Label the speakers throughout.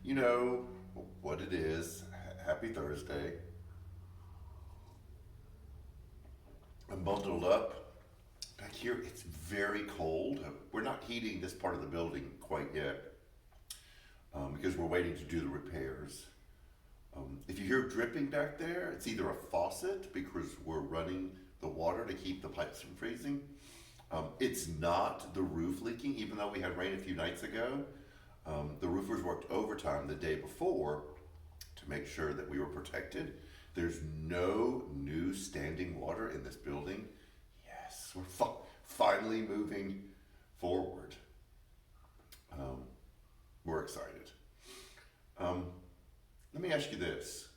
Speaker 1: You know what it is. Happy Thursday. I'm bundled up. Back here, it's very cold. We're not heating this part of the building quite yet because we're waiting to do the repairs. If you hear dripping back there, it's either a faucet because we're running the water to keep the pipes from freezing. It's not the roof leaking, even though we had rain a few nights ago. The roofers worked overtime the day before to make sure that we were protected. There's no new standing water in this building. Yes, we're finally moving forward. Um, we're excited. Um, Let me ask you this.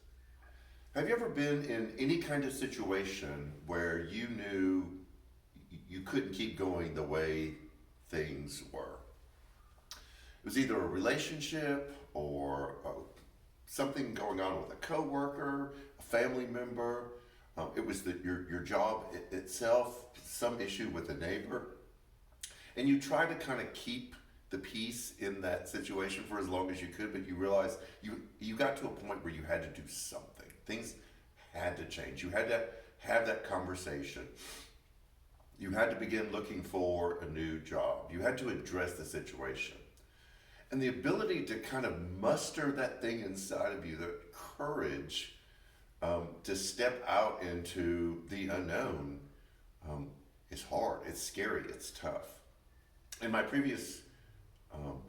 Speaker 1: Have you ever been in any kind of situation where you knew you couldn't keep going the way things were? It was either a relationship or something going on with a coworker, a family member. It was your job itself, some issue with a neighbor. And you try to kind of keep the peace in that situation for as long as you could, but you realize you got to a point where you had to do something. Things had to change. You had to have that conversation. You had to begin looking for a new job. You had to address the situation. And the ability to kind of muster that thing inside of you, the courage to step out into the unknown, is hard. It's scary. It's tough. In my previous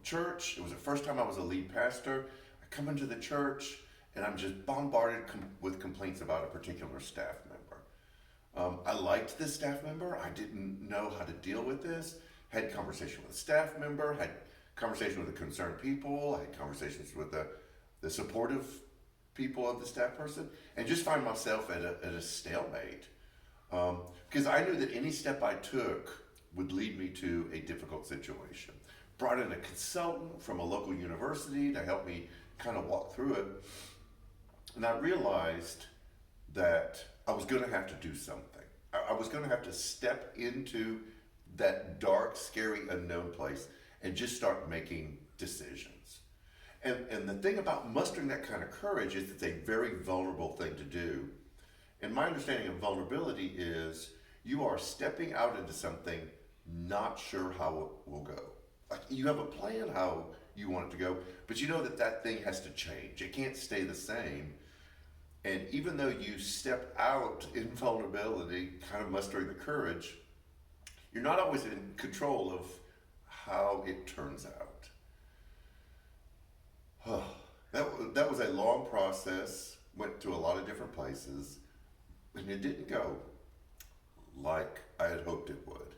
Speaker 1: church, it was the first time I was a lead pastor. I come into the church and I'm just bombarded with complaints about a particular staff member. I liked this staff member. I didn't know how to deal with this. Had conversation with a staff member, had conversation with the concerned people, I had conversations with the supportive people of the staff person, and just find myself at a stalemate. Because I knew that any step I took would lead me to a difficult situation. Brought in a consultant from a local university to help me kind of walk through it. And I realized that I was going to have to do something. I was going to have to step into that dark, scary, unknown place and just start making decisions. And the thing about mustering that kind of courage is it's a very vulnerable thing to do. And my understanding of vulnerability is you are stepping out into something not sure how it will go. Like you have a plan how you want it to go, but you know that thing has to change. It can't stay the same. And even though you step out in vulnerability, kind of mustering the courage, you're not always in control of how it turns out. That was a long process, went to a lot of different places, and it didn't go like I had hoped it would.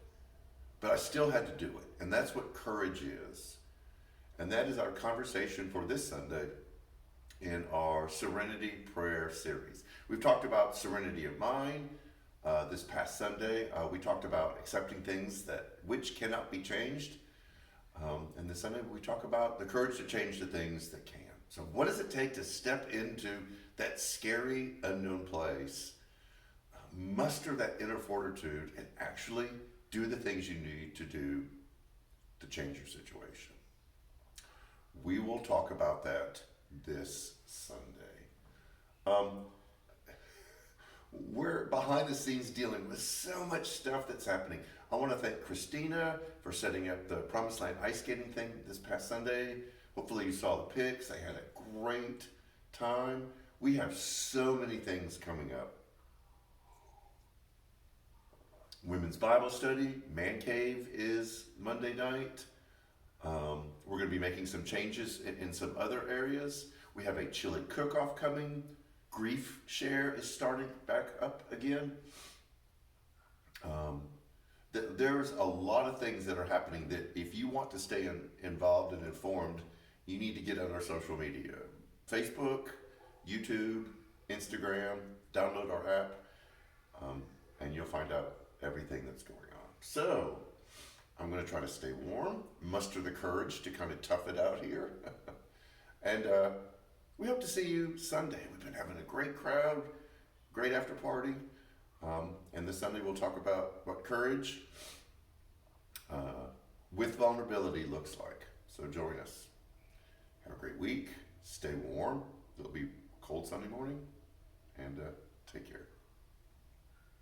Speaker 1: But I still had to do it, and that's what courage is. And that is our conversation for this Sunday in our Serenity Prayer series. We've talked about serenity of mind. This past Sunday, we talked about accepting things which cannot be changed. And this Sunday, we talk about the courage to change the things that can. So what does it take to step into that scary, unknown place, muster that inner fortitude, and actually do the things you need to do to change your situation? We will talk about that this Sunday. We're behind the scenes dealing with so much stuff that's happening. I want to thank Christina for setting up the Promised Land ice skating thing this past Sunday. Hopefully you saw the pics. They had a great time. We have so many things coming up. Women's Bible study, Man Cave is Monday night. We're going to be making some changes in some other areas. We have a chili cook-off coming. Grief Share is starting back up again. There's a lot of things that are happening that if you want to stay involved and informed, you need to get on our social media. Facebook, YouTube, Instagram, download our app, and you'll find out everything that's going on. So, I'm going to try to stay warm, muster the courage to kind of tough it out here. And we hope to see you Sunday. We've been having a great crowd, great after party. And this Sunday we'll talk about what courage with vulnerability looks like. So join us. Have a great week. stay warm. It'll be cold Sunday morning, and take care.